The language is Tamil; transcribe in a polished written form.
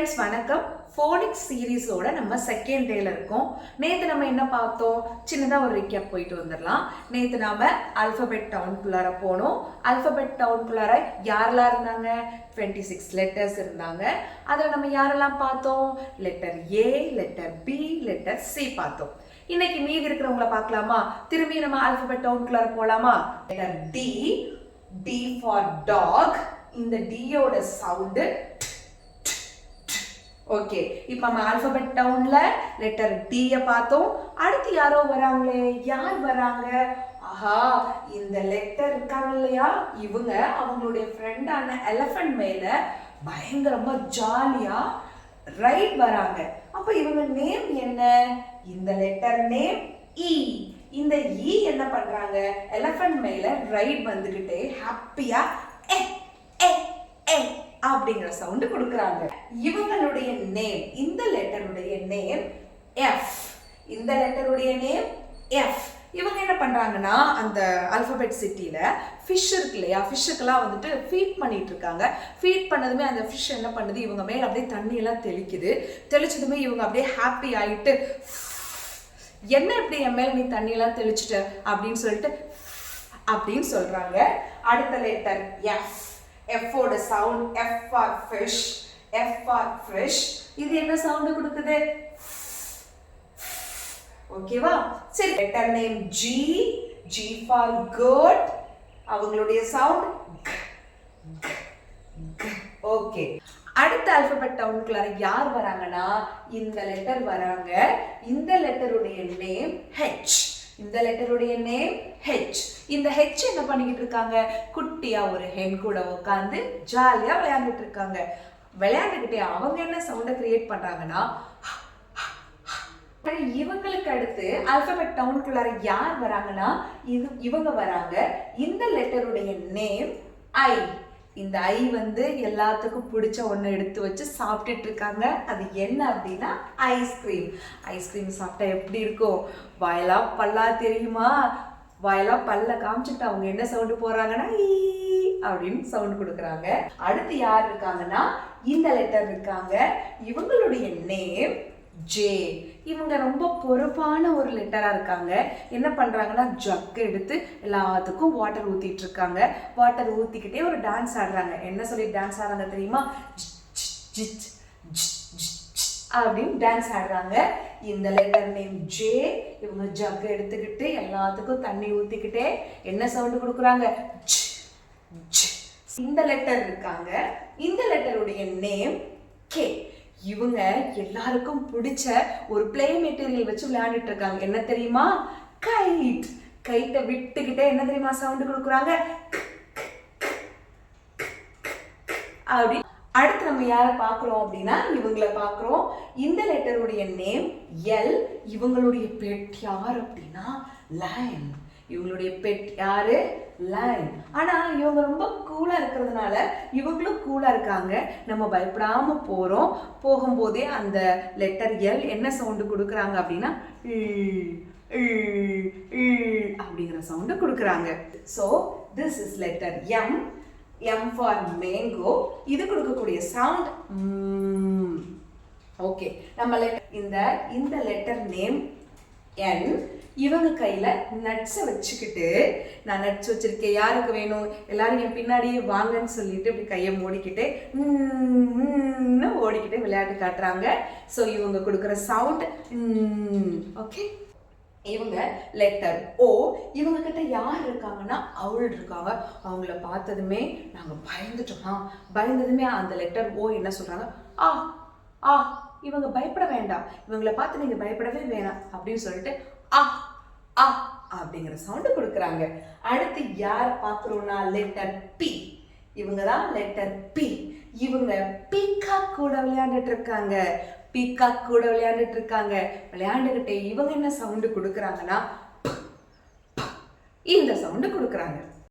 ஃப்ரெண்ட்ஸ் வணக்கம். ஃபோனிக்ஸ் சீரீஸோட நம்ம செகண்ட் டேல இருக்கோம். நேற்று நம்ம என்ன பார்த்தோம்? சின்னதாக ஒரு ரீகேப் போயிட்டு வந்துடலாம். நேற்று நாம அல்ஃபபெட் டவுனுக்குள்ளார போனோம். அல்ஃபபெட் டவுனுக்குள்ளார யாரெல்லாம் இருந்தாங்க? 26 லெட்டர்ஸ் இருந்தாங்க. அதில் நம்ம யாரெல்லாம் பார்த்தோம்? Letter A, letter B, letter C பார்த்தோம். இன்னைக்கு மீதி இருக்கிறவங்கள பார்க்கலாமா? திரும்பி நம்ம அல்ஃபபெட் டவுனுக்குள்ளார போலாமா? Letter D, D for dog. இந்த டியோட சவுண்டு ஓகே. இப்போ நம்ம ஆல்பபெட் டவுன்ல லெட்டர் டி பார்த்தோம். அடுத்து யாரோ வராங்களே, யார் வராங்க? ஆஹா, இந்த லெட்டர் இருக்காங்க இல்லையா, இவங்க அவங்களுடைய ஃப்ரெண்டான எலிஃபண்ட் மேல பயங்கரமா ஜாலியா ரைட் வராங்க. அப்ப இவங்க நேம் என்ன? இந்த லெட்டர் நேம் இ. இந்த இ என்ன பண்றாங்க? எலிஃபண்ட் மேல ரைட் வந்துகிட்டே ஹாப்பியா அப்படிங்கிற சவுண்ட் கொடுக்குறாங்க. இவங்களுடைய நேம், இந்த லெட்டருடைய நேம் எஃப். இந்த லெட்டருடைய நேம் எஃப். இவங்க என்ன பண்றாங்கன்னா, அந்த அல்பபெட் சிட்டியில ஃபிஷ் இருக்கு இல்லையா, ஃபிஷ்ஷுக்கெல்லாம் வந்துட்டு ஃபீட் பண்ணிட்டு இருக்காங்க. ஃபீட் பண்ணதுமே அந்த ஃபிஷ் என்ன பண்ணுது, இவங்க மேல அப்படியே தண்ணியெல்லாம் தெளிக்குது. தெளிச்சதுமே இவங்க அப்படியே ஹாப்பி ஆயிட்டு, என்ன இப்படி என் மேல நீ தண்ணியெல்லாம் தெளிச்சுட்ட அப்படின்னு சொல்லிட்டு அப்படின்னு சொல்றாங்க. அடுத்த லெட்டர் எஃப். எஃபோட sound F for fish. F for fish. இது என்ன சவுண்ட் கொடுக்குது? ஓகேவா? சரி, letter name G. G for good. அவங்களுடைய சவுண்ட் ஓகே. அடுத்த அல்பபெட் டவுனுக்குள்ளார யார் வராங்கன்னா, இந்த லெட்டர் வராங்க. இந்த லெட்டருடைய நேம் ஹெச். இந்த லெட்டருடைய நேம் ஹெச். இந்த ஹெச் என்ன பண்ணிக்கிட்டு இருக்காங்க? குட்டியா ஒரு ஹென் கூட உட்காந்து ஜாலியா விளையாண்டுட்டு இருக்காங்க. விளையாண்டுக்கிட்டே அவங்க என்ன சவுண்டை கிரியேட் பண்றாங்கன்னா, இவங்களுக்கு அடுத்து அல்பபெட் டவுனுக்குள்ளார யார் வராங்கன்னா, இவங்க வராங்க. இந்த லெட்டருடைய நேம் ஐ. இந்த ஐ வந்து எல்லாத்துக்கும் பிடிச்ச ஒன்று எடுத்து வச்சு சாப்பிட்டுட்டு இருக்காங்க. அது என்ன அப்படின்னா ஐஸ்கிரீம். ஐஸ்கிரீம் சாப்பிட்டா எப்படி இருக்கும்? வாயிலா பல்லா தெரியுமா? வாயிலா பல்ல காமிச்சுட்டு அவங்க என்ன சவுண்டு போடுறாங்கன்னா ஈ அப்படின்னு சவுண்ட் கொடுக்குறாங்க. அடுத்து யார் இருக்காங்கன்னா, இந்த லெட்டர் இருக்காங்க. இவங்களுடைய நேம் ஜே. இவங்க ரொம்ப பொறுப்பான ஒரு லெட்டரா இருக்காங்க. என்ன பண்றாங்கன்னா, ஜக் எடுத்து எல்லாத்துக்கும் வாட்டர் ஊத்திட்டு இருக்காங்க. வாட்டர் ஊத்திக்கிட்டே ஒரு டான்ஸ் ஆடுறாங்க. என்ன சொல்லி டான்ஸ் ஆடுறாங்க தெரியுமா? அப்படின்னு டான்ஸ் ஆடுறாங்க. இந்த லெட்டர் நேம் ஜே. இவங்க ஜக் எடுத்துக்கிட்டு எல்லாத்துக்கும் தண்ணி ஊத்திக்கிட்டே என்ன சவுண்ட் கொடுக்குறாங்க? இந்த லெட்டர் இருக்காங்க. இந்த லெட்டருடைய நேம் கே. இவங்க எல்லாருக்கும் பிடிச்ச ஒரு பிளே மெட்டீரியல் வச்சு விளையாண்டுட்டு இருக்காங்க. என்ன தெரியுமா? கைட். கைட்டை விட்டுக்கிட்டே என்ன தெரியுமா சவுண்ட் கொடுக்குறாங்க? அப்படி. அடுத்து நம்ம யாரை பார்க்குறோம் அப்படின்னா, இவங்களை பார்க்குறோம். இந்த லெட்டருடைய நேம் எல். இவங்களுடைய பெட் யார் அப்படின்னா லைன். இவங்களுடைய பெட் யாரு? லைன். ஆனா இவங்க ரொம்ப கூலா இருக்கிறதுனால இவங்களும் கூலா இருக்காங்க. நம்ம பயப்படாம போறோம். போகும்போதே அந்த லெட்டர் எல் என்ன சவுண்டு கொடுக்குறாங்க அப்படின்னா அப்படிங்கிற சவுண்டு கொடுக்குறாங்க. So this is letter M. M for mango. இது கொடுக்கக்கூடிய சவுண்ட் ஓகே. நம்ம இந்த லெட்டர் நேம் என். இவங்க கையில நட்ஸை வச்சுக்கிட்டு, நான் நட்ஸ் வச்சிருக்கேன், யாருக்கு வேணும், எல்லாரும் என் பின்னாடியே வாங்கன்னு சொல்லிட்டு இப்படி கையை மூடிக்கிட்டே ஓடிக்கிட்டே விளையாட்டு காட்டுறாங்க. ஸோ இவங்க கொடுக்குற சவுண்ட் ஓகே. இவங்க லெட்டர் ஓ. இவங்க கிட்ட யார் இருக்காங்கன்னா அவுள் இருக்காங்க. அவங்கள பார்த்ததுமே நாங்க பயந்துட்டோம். பயந்ததுமே அந்த லெட்டர் ஓ என்ன சொல்றாங்க? ஆ ஆ. இவங்க பயப்பட வேண்டாம், இவங்களை பார்த்து நீங்க பயப்படவே வேணாம் அப்படின்னு சொல்லிட்டு ஆ ஆ அப்படிங்கிற சவுண்டு கொடுக்குறாங்க. அடுத்து யார் பார்க்குறோம்னா லெட்டர் பி. இவங்க தான் லெட்டர் பி. இவங்க பீகாக் கூட விளையாண்டுட்டு இருக்காங்க. பீகாக் கூட விளையாண்டுட்டு இருக்காங்க. விளையாண்டுகிட்டே இவங்க என்ன சவுண்டு கொடுக்குறாங்கன்னா இந்த சவுண்டு கொடுக்குறாங்க.